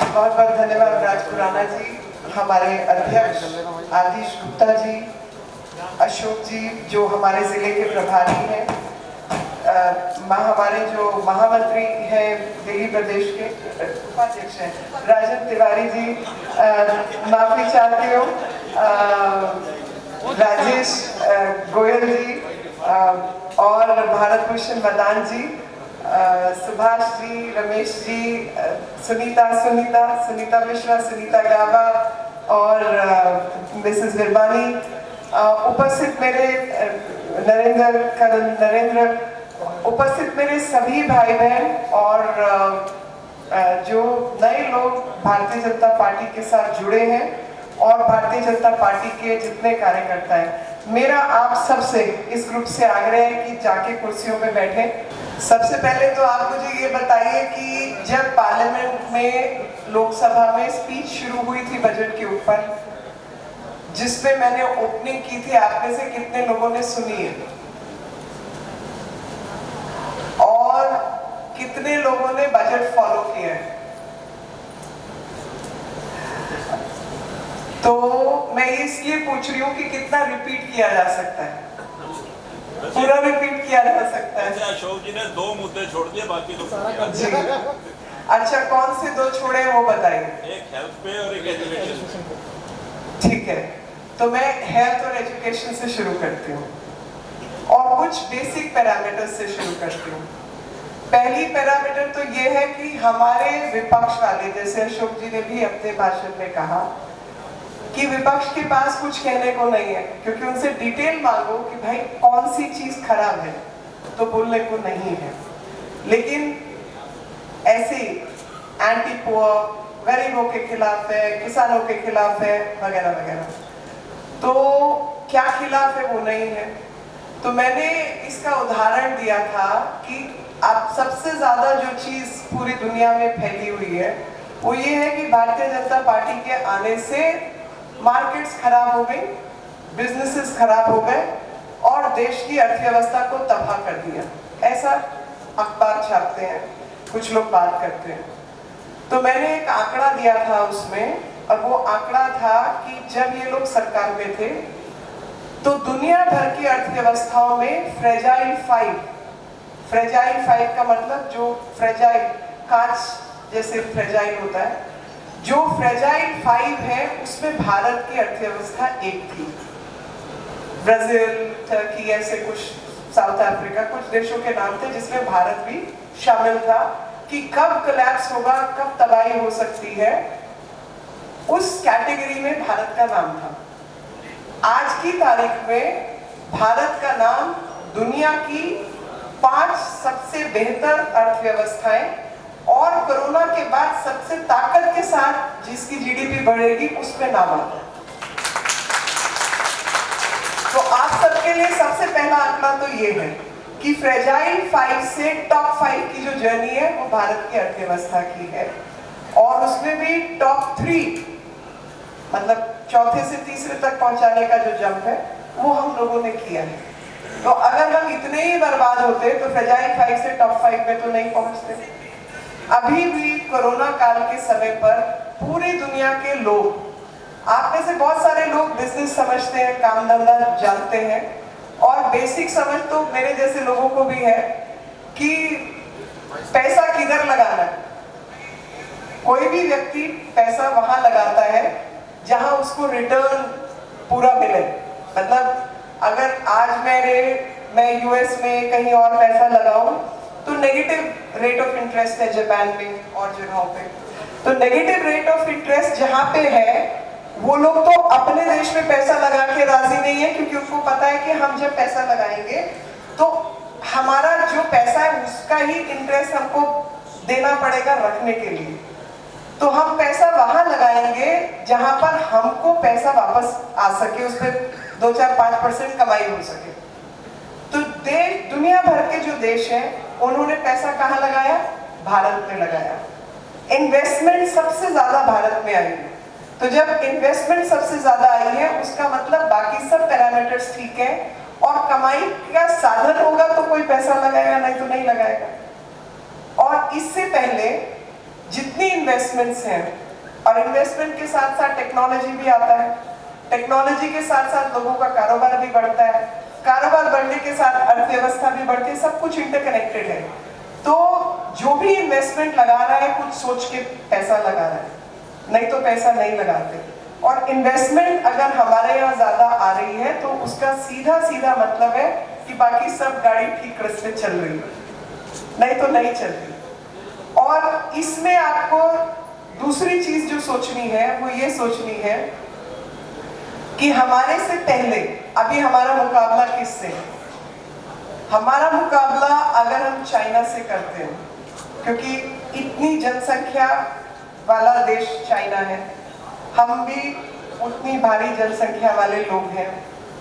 बहुत बहुत धन्यवाद राजपुराना जी, हमारे अध्यक्ष आदिश गुप्ता जी, अशोक जी जो हमारे जिले के प्रभारी हैं, हमारे जो महामंत्री हैं दिल्ली प्रदेश के उपाध्यक्ष हैं राजन तिवारी जी, माफी चाहती हूँ, राजेश गोयल जी और भारत भूषण मदान जी, सुभाष जी, रमेश जी, सुनीता मिश्रा, सुनीता गाबा और मिसेस विरबानी, उपस्थित मेरे नरेंद्र, उपस्थित मेरे सभी भाई बहन और जो नए लोग भारतीय जनता पार्टी के साथ जुड़े हैं और भारतीय जनता पार्टी के जितने कार्यकर्ता हैं, मेरा आप सबसे इस ग्रुप से आग्रह है कि जाके कुर्सियों पे बैठे। सबसे पहले तो आप मुझे ये बताइए कि जब पार्लियामेंट में लोकसभा में स्पीच शुरू हुई थी बजट के ऊपर, जिसपे मैंने ओपनिंग की थी, आप में से कितने लोगों ने सुनी है और कितने लोगों ने बजट फॉलो किया है? तो मैं इसलिए पूछ रही हूँ कि कितना रिपीट किया जा सकता है, पूरा रिपीट किया जा सकता है। अशोक जी ने 2 मुद्दे छोड़ दिए, बाकी तो जी। अच्छा, कौन से 2 छोड़े वो बताइए। एक हेल्थ पे और एक एजुकेशन। ठीक है, तो मैं हेल्थ और एजुकेशन से शुरू करती हूँ और कुछ बेसिक पैरामीटर्स से शुरू करती हूँ। पहली पैरामीटर तो ये है कि हमारे विपक्ष वाले, जैसे अशोक जी ने भी अपने भाषण में कहा कि विपक्ष के पास कुछ कहने को नहीं है, क्योंकि उनसे डिटेल मांगो कि भाई कौन सी चीज खराब है तो बोलने को नहीं है, लेकिन ऐसे एंटी पुअर, गरीबों के खिलाफ है, किसानों के खिलाफ है, वगैरह वगैरह, तो क्या खिलाफ है वो नहीं है। तो मैंने इसका उदाहरण दिया था कि अब सबसे ज्यादा जो चीज पूरी दुनिया में फैली हुई है वो ये है कि भारतीय जनता पार्टी के आने से मार्केट्स खराब हो गई, बिजनेसेस खराब हो गए और देश की अर्थव्यवस्था को तबाह कर दिया। ऐसा अखबार छापते हैं, कुछ लोग बात करते हैं। तो मैंने एक आंकड़ा दिया था उसमें, और वो आंकड़ा था कि जब ये लोग सरकार में थे तो दुनिया भर की अर्थव्यवस्थाओं में फ्रेजाइल 5 का मतलब जो फ्रेजाइल कांच जैसे फ्रेजाइल होता है, जो फ्रेजाइल 5 है उसमें भारत की अर्थव्यवस्था 1 थी। ब्राजील, टर्की, ऐसे कुछ, साउथ अफ्रीका, कुछ देशों के नाम थे जिसमें भारत भी शामिल था कि कब कोलैप्स होगा, कब तबाही हो सकती है, उस कैटेगरी में भारत का नाम था। आज की तारीख में भारत का नाम दुनिया की 5 सबसे बेहतर अर्थव्यवस्थाएं और कोरोना के बाद सबसे ताकत के साथ जिसकी जीडीपी बढ़ेगी उसमें नाम आता है। तो आप सबके लिए सबसे पहला आंकड़ा तो ये है कि फ्रेजाइल 5 से टॉप 5 की जो जर्नी है वो भारत की अर्थव्यवस्था की है, और उसमें भी टॉप 3 मतलब चौथे से तीसरे तक पहुंचाने का जो जंप है वो हम लोगों ने किया है। तो अगर हम इतने ही बर्बाद होते तो फ्रेजाइल 5 से टॉप 5 में तो नहीं पहुंचते। अभी भी कोरोना काल के समय पर पूरी दुनिया के लोग, आप में से बहुत सारे लोग बिजनेस समझते हैं, काम धंधा जानते हैं, और बेसिक समझ तो मेरे जैसे लोगों को भी है कि पैसा किधर लगाना है। कोई भी व्यक्ति पैसा वहां लगाता है जहां उसको रिटर्न पूरा मिले। मतलब अगर आज मैं यूएस में कहीं और पैसा लगाऊं तो नेगेटिव रेट ऑफ इंटरेस्ट है जापान में और जगहों पे, तो नेगेटिव रेट ऑफ इंटरेस्ट जहां पे है वो लोग तो अपने देश में पैसा लगा के राजी नहीं है, क्योंकि उनको पता है कि हम जब पैसा लगाएंगे तो हमारा जो पैसा है उसका ही इंटरेस्ट हमको देना पड़ेगा रखने के लिए। तो हम पैसा वहां लगाएंगे जहां पर हमको पैसा वापस आ सके, उस पर 2-4-5% कमाई हो सके। तो देश, दुनिया भर के जो देश हैं उन्होंने पैसा कहाँ लगाया? भारत में लगाया। इन्वेस्टमेंट सबसे ज्यादा भारत में आई है। तो जब इन्वेस्टमेंट सबसे ज्यादा आई है उसका मतलब बाकी सब पैरामीटर्स ठीक है, और कमाई का साधन होगा तो कोई पैसा लगाएगा, नहीं तो नहीं लगाएगा। और इससे पहले जितनी इन्वेस्टमेंट्स हैं, और इन्वेस्टमेंट के साथ साथ टेक्नोलॉजी भी आता है, टेक्नोलॉजी के साथ साथ लोगों का कारोबार भी बढ़ता है, कारोबार बढ़ने के साथ अर्थव्यवस्था भी बढ़ती है, सब कुछ इंटरकनेक्टेड है। तो जो भी इन्वेस्टमेंट लगा रहा है कुछ सोच के पैसा लगा रहा है, नहीं तो पैसा नहीं लगाते। और इन्वेस्टमेंट अगर हमारे यहाँ ज्यादा आ रही है तो उसका सीधा सीधा मतलब है कि बाकी सब गाड़ी ठीक रास्ते चल रही है, नहीं तो नहीं चल रही। और इसमें आपको दूसरी चीज जो सोचनी है वो ये सोचनी है कि हमारे से पहले अभी हमारा मुकाबला किससे है? हमारा मुकाबला अगर हम चाइना से करते हैं, क्योंकि इतनी जनसंख्या वाला देश चाइना है, हम भी उतनी भारी जनसंख्या वाले लोग हैं,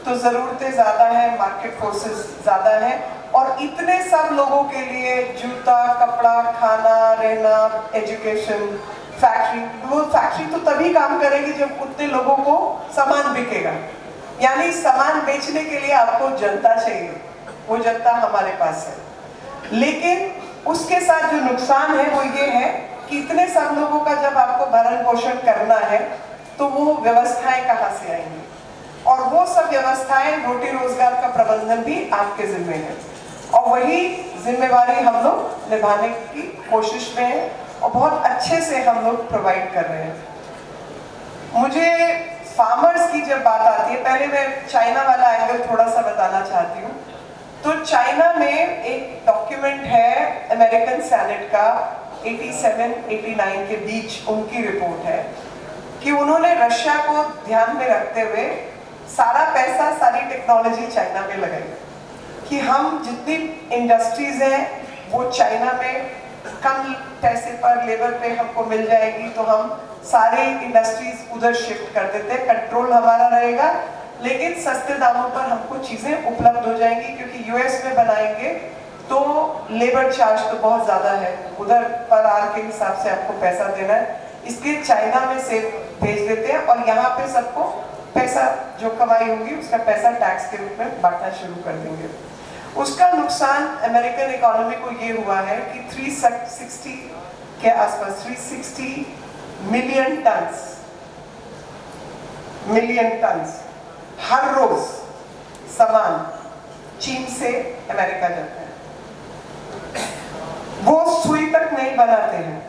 तो जरूरतें ज्यादा है, मार्केट फोर्सेस ज्यादा है, और इतने सब लोगों के लिए जूता, कपड़ा, खाना, रहना, एजुकेशन, फैक्ट्री, वो फैक्ट्री तो तभी काम करेगी जब उतने लोगों को सामान बिकेगा। यानी सामान बेचने के लिए आपको जनता चाहिए, वो जनता हमारे पास है। लेकिन उसके साथ जो नुकसान है वो ये है कि इतने सब लोगों का जब आपको भरण पोषण करना है तो वो व्यवस्थाएं कहाँ से आएंगी, और वो सब व्यवस्थाएं, रोटी रोजगार का प्रबंधन भी आपके जिम्मे है, और वही जिम्मेवारी हम लोग निभाने की कोशिश में है और बहुत अच्छे से हम लोग प्रोवाइड कर रहे हैं। मुझे फार्मर्स की जब बात आती है, पहले मैं चाइना वाला एंगल थोड़ा सा बताना चाहती हूँ। तो चाइना में एक डॉक्यूमेंट है अमेरिकन सेनेट का, 87-89 के बीच उनकी रिपोर्ट है कि उन्होंने रशिया को ध्यान में रखते हुए सारा पैसा, सारी टेक्नोलॉजी चाइना में लगाई कि हम जितनी इंडस्ट्रीज हैं वो चाइना में कम पैसे पर, लेबर पे हमको मिल जाएगी, तो हम सारे इंडस्ट्रीज उधर शिफ्ट कर देते हैं, कंट्रोल हमारा रहेगा, लेकिन सस्ते दामों पर हमको चीजें उपलब्ध हो जाएंगी, क्योंकि यूएस में बनाएंगे तो लेबर चार्ज तो बहुत ज्यादा है, उधर पर आर के हिसाब से आपको पैसा देना है, इसलिए चाइना में से भेज देते हैं और यहाँ पे सबको पैसा जो कमाई होगी उसका पैसा टैक्स के रूप में बांटना शुरू कर देंगे। उसका नुकसान अमेरिकन इकोनॉमी को ये हुआ है कि 360 के आसपास 360 मिलियन टन्स हर रोज सामान चीन से अमेरिका जाता है। वो सुई तक नहीं बनाते हैं,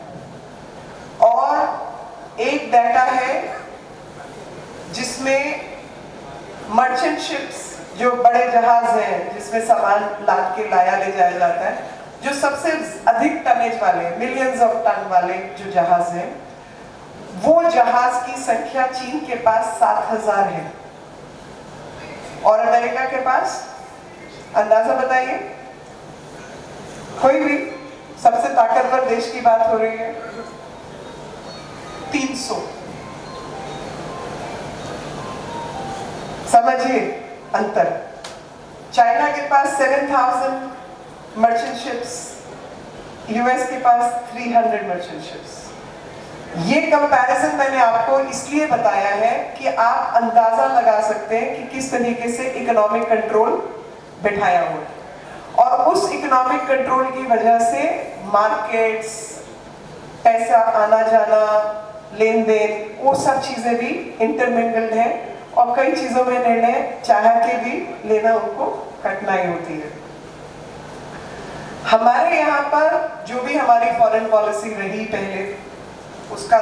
और एक डाटा है जिसमें मर्चेंट शिप्स, जो बड़े जहाज हैं जिसमें सामान लाद के लाया ले जाया जाता है, जो सबसे अधिक टनेज वाले, मिलियंस ऑफ टन वाले जो जहाज हैं, वो जहाज की संख्या चीन के पास 7000 है और अमेरिका के पास अंदाजा बताइए, कोई भी, सबसे ताकतवर देश की बात हो रही है, 300। समझिए अंतर। चाइना के पास 7000 मर्चेंट शिप्स, यूएस के पास 300 मर्चेंट शिप्स। ये कंपैरिजन मैंने आपको इसलिए बताया है कि आप अंदाजा लगा सकते हैं कि किस तरीके से इकोनॉमिक कंट्रोल बिठाया हुआ है, और उस इकोनॉमिक कंट्रोल की वजह से मार्केट्स, पैसा आना जाना, लेन देन, वो सब चीजें भी इंटरमिंगल्ड हैं, और कई चीजों में निर्णय चाह के भी लेना उनको कठिनाई होती है। हमारे यहाँ पर जो भी हमारी फॉरेन पॉलिसी रही पहले, उसका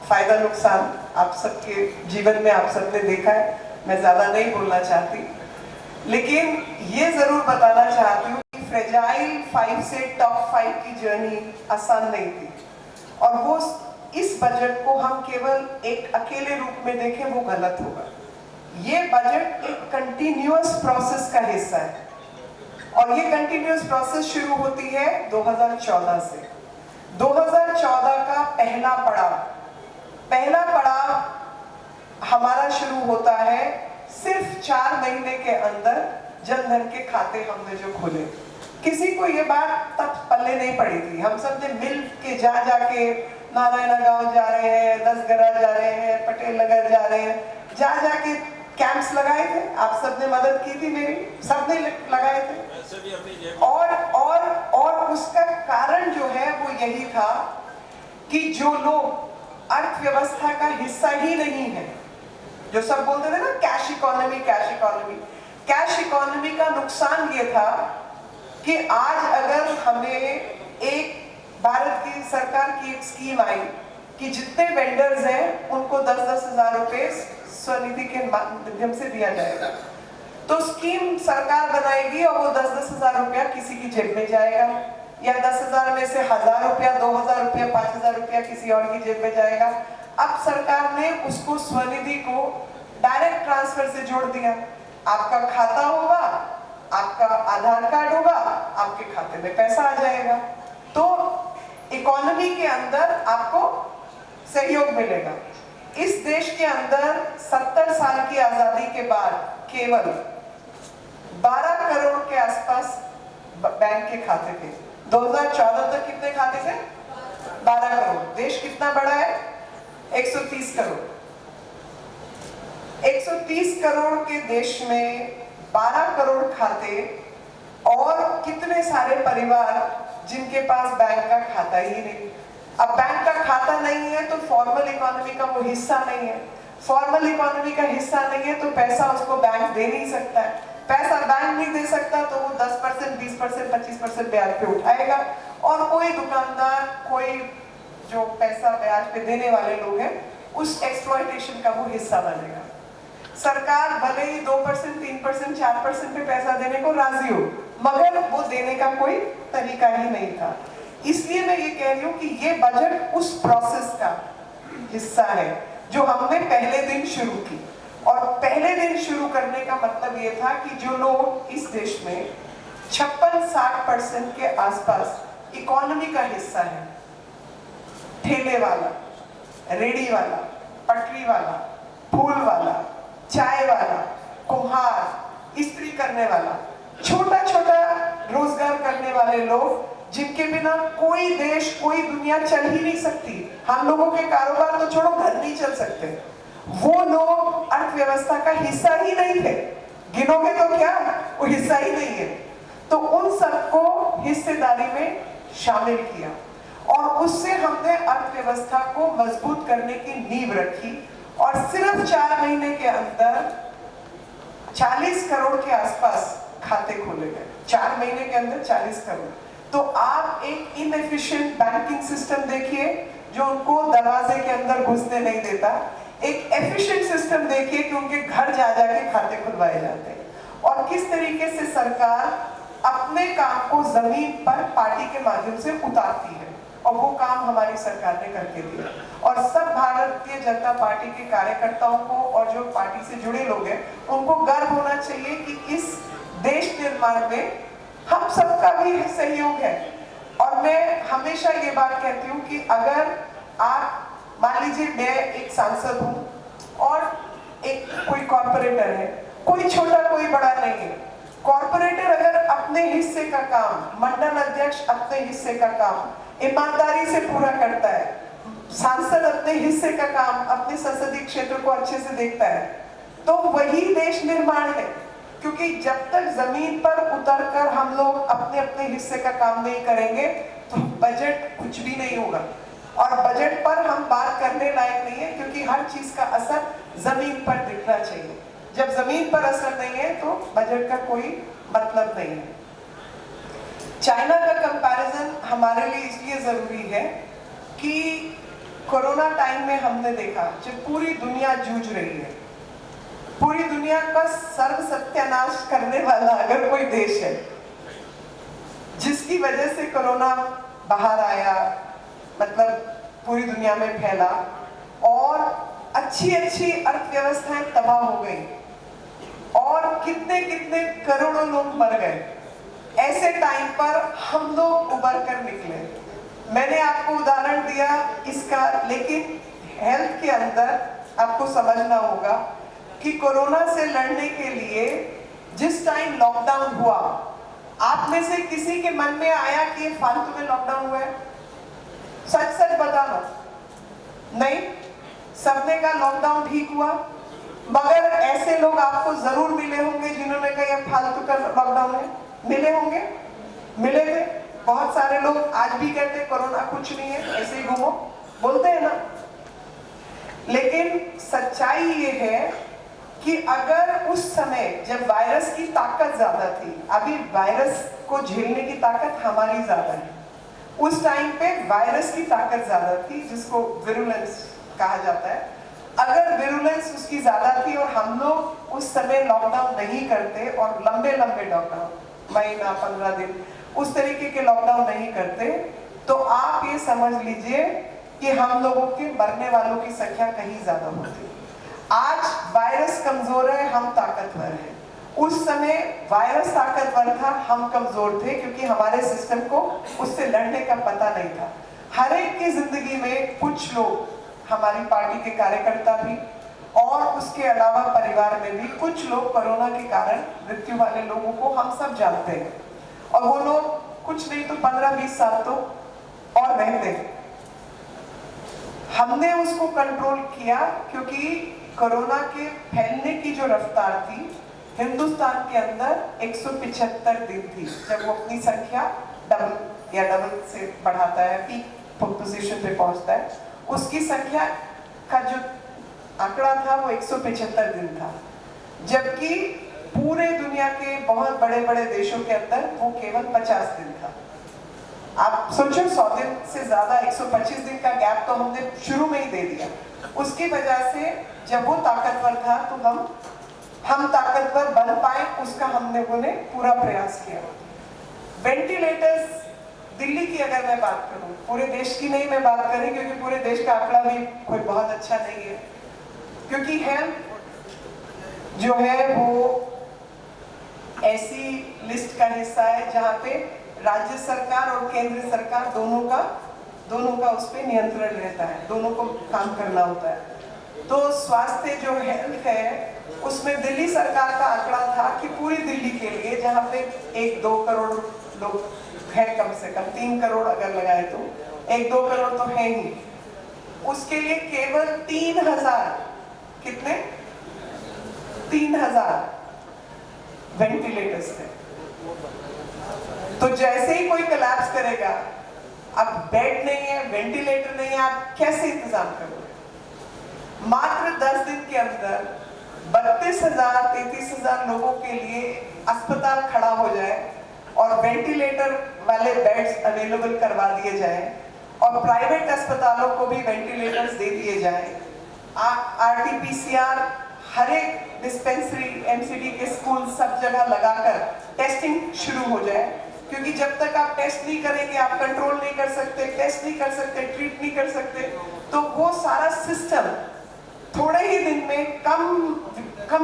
फायदा नुकसान आप सबके जीवन में आप सबने देखा है, मैं ज्यादा नहीं बोलना चाहती, लेकिन ये जरूर बताना चाहती हूँ कि फ्रेजाइल 5 से टॉप 5 की जर्नी आसान नहीं थी, और वो इस बजट को हम केवल एक अकेले रूप में देखें वो गलत होगा। ये बजट एक कंटिन्यूअस प्रोसेस का हिस्सा है, और ये कंटिन्यूअस प्रोसेस शुरू होती है 2014 से। 2014 का पहला पड़ाव हमारा शुरू होता है सिर्फ 4 महीने के अंदर जनधन के खाते हमने जो खोले। किसी को ये बात तब पल्ले नहीं पड़ी थी, हम सब ने मिल के जाके नारायणा गांव जा रहे हैं, 10 गरा जा रहे हैं, पटेल नगर जा रहे हैं, जाके कैंप्स लगाए थे, आप सबने मदद की थी मेरी, सबने लगाए थे। और उसका कारण जो है वो यही था कि जो लोग अर्थव्यवस्था का हिस्सा ही नहीं है, जो सब बोलते थे ना cash economy cash economy, cash economy का नुकसान ये था कि आज अगर हमें एक भारत की सरकार की एक स्कीम आई कि जितने वेंडर्स हैं उनको 10-10 हजार रुपए स्वनिधि के माध्यम से दिया जाएगा, तो स्कीम सरकार बनाएगी और वो 10-10 हजार रुपया किसी की जेब में जाएगा, या 10,000 में से 1,000 रुपया, 2,000 रुपया, 5,000 रुपया किसी और की जेब में जाएगा। अब सरकार ने उसको स्वनिधि को डायरेक्ट ट्रांसफर से जोड़ दिया। आपका खाता होगा, आपका आधार कार्ड होगा, आपके खाते में पैसा आ जाएगा, तो इकोनॉमी के अंदर आपको सहयोग मिलेगा। इस देश के अंदर 70 साल की आजादी के बाद केवल 12 करोड़ के आसपास बैंक के खाते थे। 2014 तक कितने खाते थे? 12 करोड़। देश कितना बड़ा है? 130 करोड़। 130 करोड़ के देश में 12 करोड़ खाते और कितने सारे परिवार जिनके पास बैंक का खाता ही नहीं। अब बैंक का खाता नहीं है तो फॉर्मल इकोनॉमी का वो हिस्सा नहीं है। फॉर्मल इकोनॉमी का हिस्सा नहीं है तो पैसा उसको बैंक दे नहीं सकता है। पैसा बैंक नहीं दे सकता तो वो 10%, 20%, 25% ब्याज पे उठाएगा, और कोई दुकानदार, कोई जो पैसा ब्याज पे देने वाले लोग हैं, उस एक्सप्लॉयटेशन का वो हिस्सा बनेगा। सरकार भले ही 2%, 3%, 4% पे पैसा देने को राजी हो, मगर वो देने का कोई तरीका ही नहीं था। इसलिए मैं ये कह रही हूँ कि ये बजट उस प्रोसेस का हिस्सा है जो हमने पहले दिन शुरू की। और पहले दिन शुरू करने का मतलब ये था कि जो लोग इस देश में 56-60% के आसपास इकोनॉमी का हिस्सा है, ठेले वाला, रेडी वाला, पटरी वाला, फूल वाला, चाय वाला, कुम्हार, इस्त्री करने वाला, छोटा छोटा रोजगार करने वाले लोग, जिनके बिना कोई देश, कोई दुनिया चल ही नहीं सकती। हम लोगों के कारोबार तो छोड़ो, घर नहीं चल सकते। वो लोग अर्थव्यवस्था का हिस्सा ही नहीं थे। गिनोगे तो क्या, वो हिस्सा ही नहीं है। तो उन सबको हिस्सेदारी में शामिल किया और उससे हमने अर्थव्यवस्था को मजबूत करने की नींव रखी। और सिर्फ 4 महीने के अंदर 40 करोड़ के आसपास खाते खोले गए। 4 महीने के अंदर 40 करोड़। तो आप एक इनएफिशिएंट बैंकिंग सिस्टम देखिए जो उनको दरवाजे के अंदर घुसने नहीं देता। एक एफिशिएंट सिस्टम देखिए कि उनके घर जा जाके खाते खुलवाए जाते हैं। और किस तरीके से सरकार अपने काम को जमीन पर पार्टी के माध्यम से उतारती है, और वो काम हमारी सरकार ने करके दिया। और सब भारतीय जनता पार्टी के कार्यकर्ताओं को और जो पार्टी से जुड़े लोग हैं उनको गर्व होना चाहिए कि इस देश निर्माण में हम सबका भी सहयोग है। और मैं हमेशा ये बात कहती हूँ कि अगर आप, मान लीजिए मैं एक सांसद हूँ और एक कोई कॉर्पोरेटर है, कोई छोटा कोई बड़ा नहीं है। कॉर्पोरेटर अगर अपने हिस्से का काम, मंडल अध्यक्ष अपने हिस्से का काम ईमानदारी से पूरा करता है, सांसद अपने हिस्से का काम अपने संसदीय क्षेत्र को अच्छे से देखता है, तो वही देश निर्माण है। क्योंकि जब तक जमीन पर उतरकर हम लोग अपने अपने हिस्से का काम नहीं करेंगे तो बजट कुछ भी नहीं होगा। और बजट पर हम बात करने लायक नहीं है, क्योंकि हर चीज का असर जमीन पर दिखना चाहिए। जब जमीन पर असर नहीं है तो बजट का कोई मतलब नहीं है। चाइना का कंपैरिजन हमारे लिए इसलिए जरूरी है कि कोरोना टाइम में हमने देखा जब पूरी दुनिया जूझ रही है, पूरी दुनिया का सर्व सत्यानाश करने वाला अगर कोई देश है जिसकी वजह से कोरोना बाहर आया, मतलब पूरी दुनिया में फैला और अच्छी अच्छी अर्थव्यवस्थाएं तबाह हो गई और कितने कितने करोड़ों लोग मर गए, ऐसे टाइम पर हम लोग उबर कर निकले। मैंने आपको उदाहरण दिया इसका, लेकिन हेल्थ के अंदर आपको समझना होगा कि कोरोना से लड़ने के लिए जिस टाइम लॉकडाउन हुआ, आप में से किसी के मन में आया कि ये फालतू में लॉकडाउन हुआ है? सच सच बताना। नहीं, सबने कहा लॉकडाउन ठीक हुआ, मगर ऐसे लोग आपको जरूर मिले होंगे जिन्होंने कहा ये फालतू का लॉकडाउन है। मिले होंगे, मिले थे बहुत सारे लोग। आज भी कहते कोरोना कुछ नहीं है, ऐसे ही घूमो। बोलते हैं ना। लेकिन सच्चाई ये है कि अगर उस समय जब वायरस की ताकत ज्यादा थी, अभी वायरस को झेलने की ताकत हमारी ज्यादा है, उस टाइम पे वायरस की ताकत ज्यादा थी, जिसको विरुलेंस कहा जाता है। अगर विरुलेंस उसकी ज्यादा थी और हम लोग उस समय लॉकडाउन नहीं करते और लंबे लंबे लॉकडाउन, महीना 15 दिन, उस तरीके के लॉकडाउन नहीं करते, तो आप ये समझ लीजिए कि हम लोगों के मरने वालों की संख्या कहीं ज्यादा होती। आज वायरस कमजोर है, हम ताकतवर हैं। उस समय वायरस ताकतवर था, हम कमजोर थे, क्योंकि हमारे सिस्टम को उससे लड़ने का पता नहीं था। हर एक की जिंदगी में कुछ लोग, हमारी पार्टी के कार्यकर्ता भी और उसके अलावा परिवार में भी कुछ लोग कोरोना के कारण मृत्यु वाले लोगों को हम सब जानते हैं, और वो लोग कुछ नहीं तो 15-20 साल तो और रहते हैं। हमने उसको कंट्रोल किया क्योंकि कोरोना के फैलने की जो रफ्तार थी हिंदुस्तान के अंदर 175 दिन थी, जब वो अपनी संख्या डबल से बढ़ाता है, पीक पोजीशन पे पहुंचता है, उसकी संख्या का जो आंकड़ा था वो 175 दिन था, जबकि पूरे दुनिया के बहुत बड़े बड़े देशों के अंदर वो केवल 50 दिन था। आप सोचो 100 दिन से ज्यादा 125 दिन का गैप तो हमने शुरू में ही दे दिया। उसकी वजह से जब वो ताकतवर था तो हम ताकतवर बन पाए, उसका हमने पूरा प्रयास किया। वेंटिलेटर्स दिल्ली की अगर मैं बात करूं, पूरे देश की नहीं मैं बात करूं, क्योंकि पूरे देश का आंकड़ा भी कोई बहुत अच्छा नहीं है, क्योंकि हेल्थ जो है वो ऐसी लिस्ट का हिस्सा है जहां पे राज्य सरकार और केंद्र सरकार दोनों का उस पर नियंत्रण रहता है, दोनों को काम करना होता है। तो स्वास्थ्य जो हेल्थ है उसमें दिल्ली सरकार का आंकड़ा था कि पूरी दिल्ली के लिए, जहां पे 1-2 करोड़ लोग है, कम से कम 3 करोड़ अगर लगाए तो 1-2 करोड़ तो है ही, उसके लिए केवल 3000 कितने 3000 वेंटिलेटर्स थे। तो जैसे ही कोई कोलैप्स करेगा, अब बेड नहीं है, वेंटिलेटर नहीं है, आप कैसे इंतजाम करोगे? मात्र 10 दिन के अंदर 32,000-33,000 लोगों के लिए अस्पताल खड़ा हो जाए और वेंटिलेटर वाले बेड्स अवेलेबल करवा दिए जाए और प्राइवेट अस्पतालों को भी वेंटिलेटर्स दे दिए जाए। RT-PCR हर एक डिस्पेंसरी, MCD के स्कूल सब जगह लगाकर टेस्टिंग शुरू हो जाए, क्योंकि जब तक आप टेस्ट नहीं करेंगे आप कंट्रोल नहीं कर सकते, टेस्ट नहीं कर सकते, ट्रीट नहीं कर सकते। तो वो सारा सिस्टम थोड़े ही दिन में कम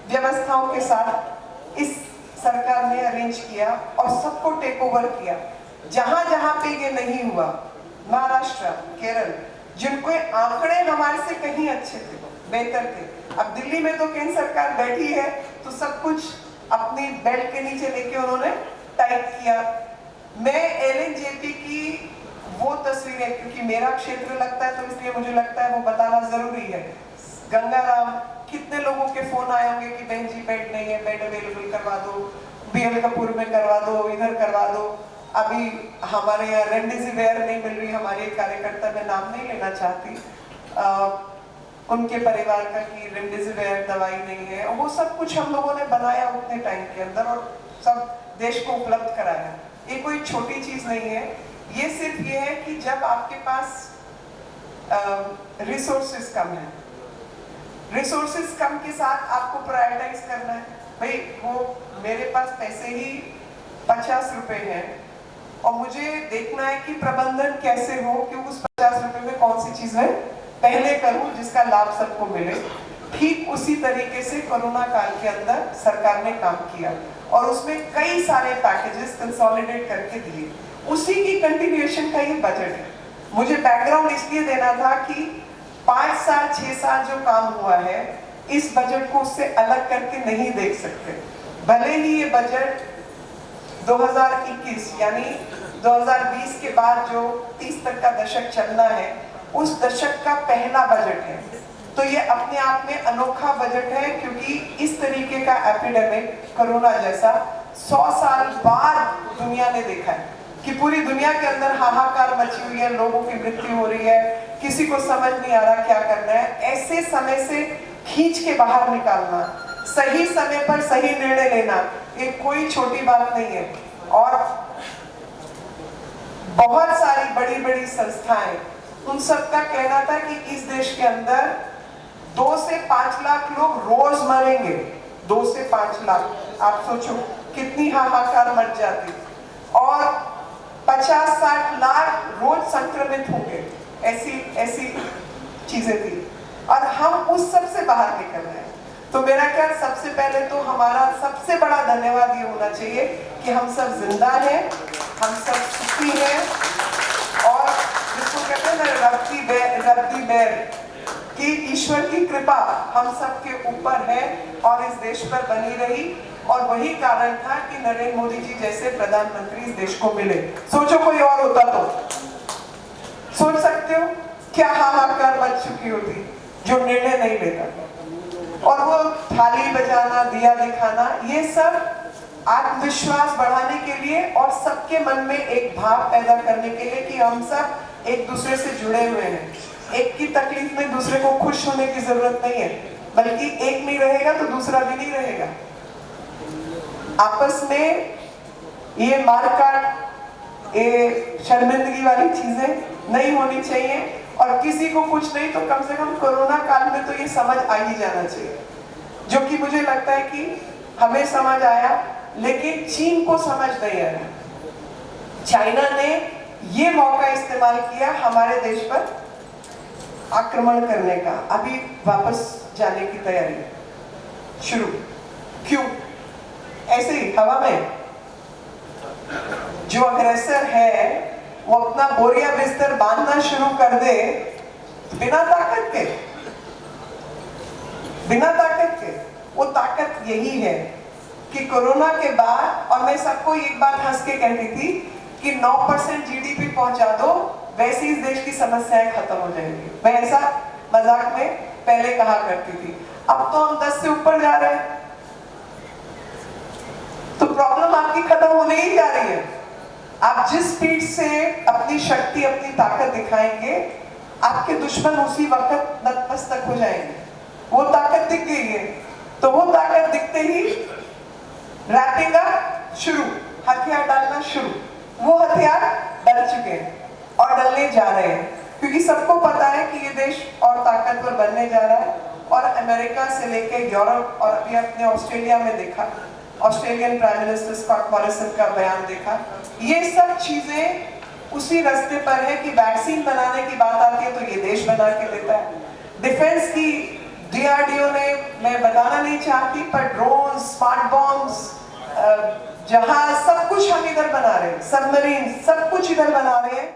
व्यवस्थाओं के साथ इस सरकार ने अरेंज किया और सबको टेक ओवर किया। जहां जहां पे ये नहीं हुआ, महाराष्ट्र, केरल, जिनको आंकड़े हमारे से कहीं अच्छे थे, बेहतर थे, अब दिल्ली में तो केंद्र सरकार बैठी है तो सब कुछ अपनी बेल्ट के नीचे लेके उन्होंने टाइप किया। मैं LNJP की वो तस्वीरें, क्योंकि मेरा क्षेत्र लगता है तो इसलिए मुझे लगता है वो बताना जरूरी है। गंगाराम, कितने लोगों के फोन आए होंगे कि बहन जी बेड नहीं है, बेड अवेलेबल करवा दो, BL कपूर में करवा दो, इधर करवा दो। अभी हमारे यहाँ रेमडेसिविर नहीं मिल रही, हमारे कार्यकर्ता, मैं नाम नहीं लेना चाहती, उनके परिवार का कि रेमडेसिविर दवाई नहीं है, वो सब कुछ हम लोगों ने बनाया उतने टाइम के अंदर और सब देश को उपलब्ध कराया। ये कोई छोटी चीज नहीं है, ये सिर्फ ये है कि जब आपके पास रिसोर्सेज कम है, रिसोर्सेज कम के साथ आपको प्रायोरिटाइज करना है। भाई वो मेरे पास पैसे ही 50 रुपए हैं और मुझे देखना है कि प्रबंधन कैसे हो कि उस 50 रुपए में कौन सी चीज है पहले करूं जिसका लाभ सबको मिले। ठीक उसी तरीके से कोरोना काल के अंदर सरकार ने काम किया और उसमें कई सारे पैकेजेस कंसोलिडेट करके दिए, उसी की कंटिन्यूएशन का ये बजट है। मुझे बैकग्राउंड इसलिए देना था कि 5 साल 6 साल जो काम हुआ है, इस बजट को उससे अलग करके नहीं देख सकते। भले ही ये बजट 2021 यानी 2020 के बाद जो 30 तक का दशक चलना है, उस दशक का पहला बजट है, तो ये अपने आप में अनोखा बजट है, क्योंकि इस तरीके का एपिडेमिक कोरोना जैसा 100 साल बाद दुनिया ने देखा है। कि पूरी दुनिया के अंदर हाहाकार मची हुई है, लोगों की मृत्यु हो रही है, किसी को समझ नहीं आ रहा क्या करना है। ऐसे समय से खींच के बाहर निकालना, सही समय पर सही निर्णय लेना, ये कोई छोटी बात नहीं है। और बहुत सारी बड़ी बड़ी संस्थाएं, उन सबका कहना था कि इस देश के अंदर 2 से 5 लाख लोग रोज मरेंगे। 2 से 5 लाख, आप सोचो कितनी हाहाकार मच जाती। और 50-60 लाख रोज संक्रमित होंगे, ऐसी चीजें थी। और हम उस सब से बाहर निकल रहे हैं। तो मेरा ख्याल सबसे पहले तो हमारा सबसे बड़ा धन्यवाद ये होना चाहिए कि हम सब जिंदा हैं, हम सब सुखी हैं, और जिसको कहते हैं ना रब्बी बैर कि ईश्वर की कृपा हम सब के ऊपर है और इस देश पर बनी रही। और वही कारण था कि नरेंद्र मोदी जी जैसे प्रधानमंत्री इस देश को मिले। सोचो कोई और होता तो, सोच सकते हो क्या हाहाकार मच चुकी होती, जो निर्णय नहीं लेता। और वो थाली बजाना, दिया दिखाना, ये सब आत्मविश्वास बढ़ाने के लिए और सबके मन में एक भाव पैदा करने के लिए कि हम सब एक दूसरे से जुड़े हुए हैं। एक की तकलीफ में दूसरे को खुश होने की जरूरत नहीं है, बल्कि एक नहीं रहेगा तो दूसरा भी नहीं रहेगा। आपस में ये मारकाट, ये शर्मिंदगी वाली चीजें नहीं होनी चाहिए। और किसी को कुछ नहीं तो कम से कम कोरोना काल में तो ये समझ आ ही जाना चाहिए, जो कि मुझे लगता है कि हमें समझ आया, लेकिन चीन को समझ नहीं आया। चाइना ने ये मौका इस्तेमाल किया हमारे देश पर आक्रमण करने का। अभी वापस जाने की तैयारी शुरू। क्यों? ऐसे ही हवा में जो अग्रेसर है वो अपना बोरिया बिस्तर बांधना शुरू कर दे बिना ताकत के। वो ताकत यही है कि कोरोना के बाद, और मैं सबको एक बात हंस के कहती थी कि 9% जीडीपी पहुंचा दो, वैसे इस देश की समस्याएं खत्म हो जाएंगी। मैं ऐसा मजाक में पहले कहा करती थी। अब तो हम 10 से ऊपर जा रहे हैं, तो प्रॉब्लम आपकी खत्म होने ही जा रही है। आप जिस स्पीड से अपनी शक्ति, अपनी ताकत दिखाएंगे, आपके दुश्मन उसी वक्त नतमस्तक हो जाएंगे। वो ताकत दिख गई है, तो वो ताकत दिखते ही रैपिंग अप शुरू, हथियार डालना शुरू। वो हथियार डल चुके हैं और डलने जा रहे हैं, क्योंकि सबको पता है कि ये देश और ताकतवर बनने जा रहा है। और अमेरिका से लेकर यूरोप, और अभी अपने ऑस्ट्रेलिया में देखा, Australian prime minister Scott Morrison का बयान देखा, ये सब चीजें उसी रास्ते पर है कि वैक्सीन बनाने की बात आती है तो ये देश बना के देता है। डिफेंस की डीआरडीओ ने, मैं बताना नहीं चाहती, पर ड्रोन, स्मार्ट बॉम्ब्स, जहाज, सब कुछ हम इधर बना रहे हैं, सबमरीन, सब कुछ इधर बना रहे हैं।